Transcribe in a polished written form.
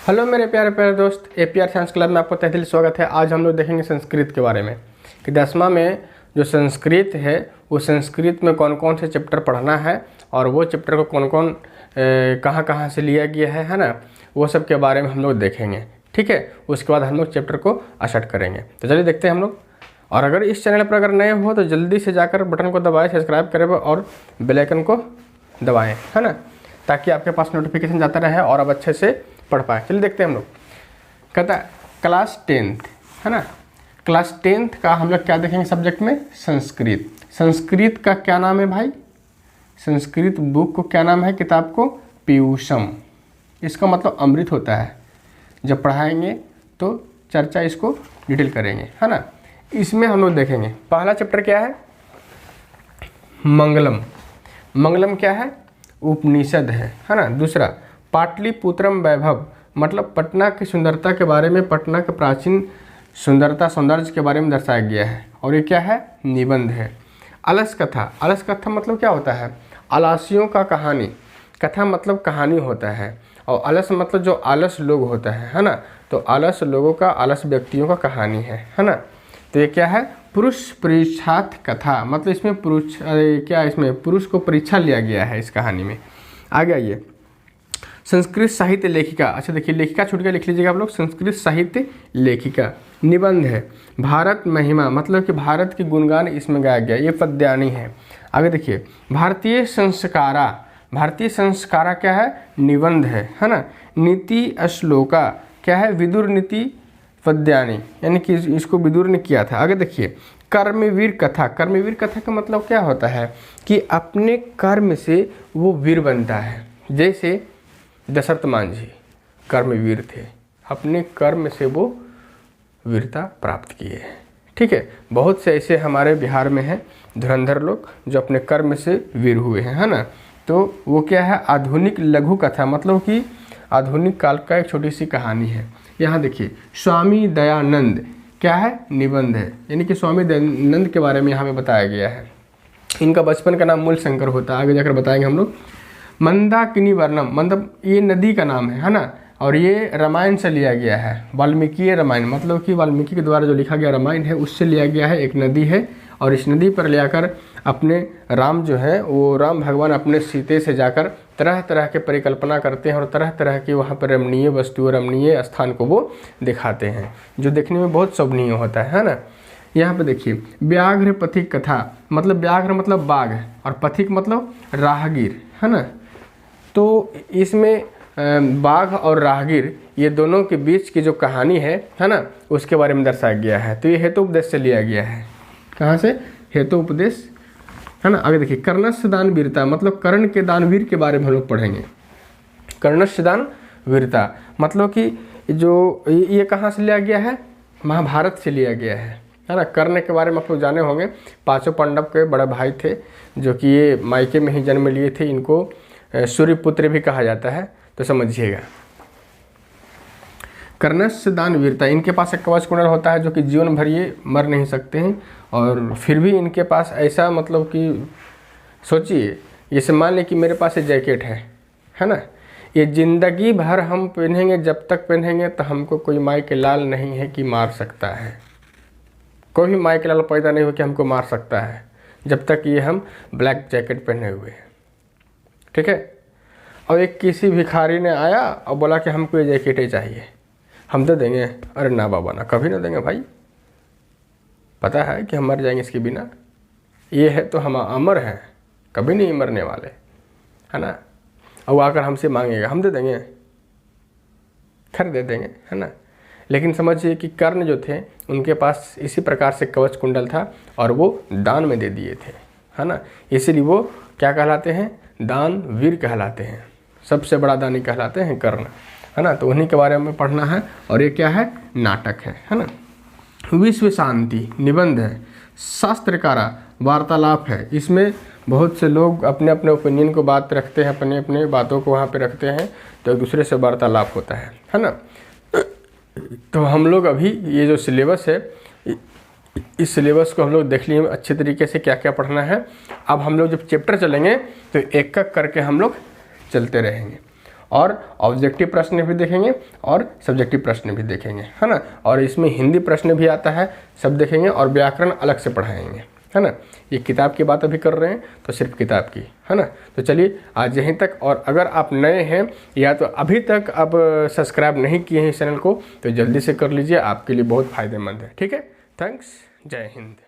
Hello मेरे प्यारे प्यारे दोस्त, एपीआर साइंस क्लब में आपको तहे दिल स्वागत है। आज हम लोग देखेंगे संस्कृत के बारे में कि 10वां में जो संस्कृत है वो संस्कृत में कौन कौन से चैप्टर पढ़ना है और वो चैप्टर को कौन कौन कहाँ कहाँ से लिया गया है ना, वो सब के बारे में हम लोग देखेंगे। ठीक है, उसके बाद हम लोग चैप्टर को स्टार्ट करेंगे। तो चलिए देखते हैं हम लोग। और अगर इस चैनल पर अगर नए हो तो जल्दी से जाकर बटन को दबाएं, सब्सक्राइब करें और बेल आइकन को दबाएं, है ना, ताकि आपके पास नोटिफिकेशन जाता रहे और आप अच्छे से पढ़ पाए। चलिए देखते हैं हम लोग। कहता है क्लास 10th, है ना, क्लास 10th का हम लोग क्या देखेंगे सब्जेक्ट में? संस्कृत। संस्कृत का क्या नाम है भाई? संस्कृत बुक को क्या नाम है? किताब को पीयूषम। इसका मतलब अमृत होता है। जब पढ़ाएंगे तो चर्चा इसको डिटेल करेंगे, है ना। इसमें हम लोग देखेंगे पहला चैप्टर क्या है? मंगलम। मंगलम क्या है? उपनिषद है ना। दूसरा पाटलिपुत्रम वैभव, मतलब पटना की सुंदरता के बारे में, पटना के प्राचीन सुंदरता सौंदर्य के बारे में दर्शाया गया है। और ये क्या है? निबंध है। अलस कथा। अलस कथा मतलब क्या होता है? आलसियों का कहानी। कथा मतलब कहानी होता है और अलस मतलब जो आलस लोग होता है ना। तो आलस लोगों का, आलस व्यक्तियों का कहानी है ना। तो ये क्या है? पुरुष परीक्षार्थ कथा, मतलब इसमें पुरुष क्या, इसमें पुरुष को परीक्षा लिया गया है इस कहानी में। आगे आइए, संस्कृत साहित्य लेखिका। अच्छा देखिए, लेखिका छूट गया, लिख लीजिएगा आप लोग। संस्कृत साहित्य लेखिका। निबंध है भारत महिमा, मतलब कि भारत की गुणगान इसमें गाया गया, ये पद्यानी है। आगे देखिए, भारतीय संस्कारा। भारतीय संस्कारा क्या है? निबंध है ना। नीति श्लोका क्या है? विदुर नीति पद्यानी, यानी कि इसको विदुर ने किया था। आगे देखिए, कर्मवीर कथा। कर्मवीर कथा का मतलब क्या होता है कि अपने कर्म से वो वीर बनता है। जैसे दशरथ मांझी कर्मवीर थे, अपने कर्म से वो वीरता प्राप्त किए। ठीक है, बहुत से ऐसे हमारे बिहार में हैं धुरंधर लोग जो अपने कर्म से वीर हुए हैं, है ना। तो वो क्या है? आधुनिक लघु कथा, मतलब कि आधुनिक काल का एक छोटी सी कहानी है। यहाँ देखिए, स्वामी दयानंद क्या है? निबंध है, यानी कि स्वामी दयानंद के बारे में यहाँ पे बताया गया है। इनका बचपन का नाम मूल शंकर होता है, आगे जाकर बताएंगे हम लोग। मंदाकिनी वर्णम, मतलब ये नदी का नाम है ना। और ये रामायण से लिया गया है, वाल्मीकि रामायण, मतलब कि वाल्मीकि के द्वारा जो लिखा गया रामायण है उससे लिया गया है। एक नदी है और इस नदी पर ले आकर अपने राम जो है वो राम भगवान अपने सीते से जाकर तरह तरह के परिकल्पना करते हैं और तरह तरह की वहाँ पर रमणीय वस्तु, रमणीय स्थान को वो दिखाते हैं, जो देखने में बहुत शोभनीय होता है ना। यहाँ पे देखिए, व्याघ्र पथिक कथा, मतलब व्याघ्र मतलब बाघ और पथिक मतलब राहगीर, है ना। तो इसमें बाघ और राहगीर ये दोनों के बीच की जो कहानी है ना, उसके बारे में दर्शाया गया है। तो ये हेतु उपदेश से लिया गया है। कहाँ से? हेतु उपदेश, है ना। आगे देखिए, कर्णस्य दान वीरता, मतलब कर्ण के दानवीर के बारे में हम लोग पढ़ेंगे। कर्णस्य दान वीरता मतलब कि जो ये कहाँ से लिया गया है? महाभारत से लिया गया है ना। कर्ण के बारे में आप लोग जाने होंगे, पांचों पांडव के बड़े भाई थे जो कि ये मायके में ही जन्म लिए थे। इनको सूर्यपुत्र भी कहा जाता है, तो समझिएगा। कर्णस्य दान वीरता, इनके पास एक कवच कुंडल होता है जो कि जीवन भर ये मर नहीं सकते हैं और फिर भी इनके पास ऐसा, मतलब कि सोचिए, जैसे मान लें कि मेरे पास एक जैकेट है ना, ये जिंदगी भर हम पहनेंगे, जब तक पहनेंगे तो हमको कोई माई के लाल नहीं है कि मार सकता है। कोई भी माई के लाल पैदा नहीं हो कि हमको मार सकता है जब तक ये हम ब्लैक जैकेट पहने हुए हैं। ठीक है, और एक किसी भिखारी ने आया और बोला कि हमको ये जैकेट ही चाहिए, हम दे देंगे? अरे ना बाबा ना, कभी ना देंगे भाई, पता है कि हम मर जाएंगे इसके बिना। ये है तो हम अमर हैं, कभी नहीं मरने वाले, है ना। और आकर हमसे मांगेगा, हम दे देंगे? खैर दे देंगे, है ना। लेकिन समझिए कि कर्ण जो थे उनके पास इसी प्रकार से कवच कुंडल था और वो दान में दे दिए थे, है ना। इसीलिए वो क्या कहलाते हैं? दान वीर कहलाते हैं। सबसे बड़ा दानी कहलाते हैं कर्ण, है ना। तो उन्हीं के बारे में पढ़ना है। और ये क्या है? नाटक है ना। विश्व शांति निबंध है। शास्त्रकारा वार्तालाप है। इसमें बहुत से लोग अपने अपने ओपिनियन को बात रखते हैं, अपने अपने बातों को वहाँ पे रखते हैं, तो एक दूसरे से वार्तालाप होता है ना। तो हम लोग अभी ये जो सिलेबस है, इस सिलेबस को हम लोग देख लिए अच्छे तरीके से क्या क्या पढ़ना है। अब हम लोग जब चैप्टर चलेंगे तो एक एक करके हम लोग चलते रहेंगे और ऑब्जेक्टिव प्रश्न भी देखेंगे और सब्जेक्टिव प्रश्न भी देखेंगे, है ना। और इसमें हिंदी प्रश्न भी आता है, सब देखेंगे और व्याकरण अलग से पढ़ाएंगे, है ना। ये किताब की बात अभी कर रहे हैं तो सिर्फ किताब की, है ना। तो चलिए आज यहीं तक। और अगर आप नए हैं या तो अभी तक आप सब्सक्राइब नहीं किए हैं इस चैनल को तो जल्दी से कर लीजिए, आपके लिए बहुत फ़ायदेमंद है। ठीक है, थैंक्स, जय हिंद।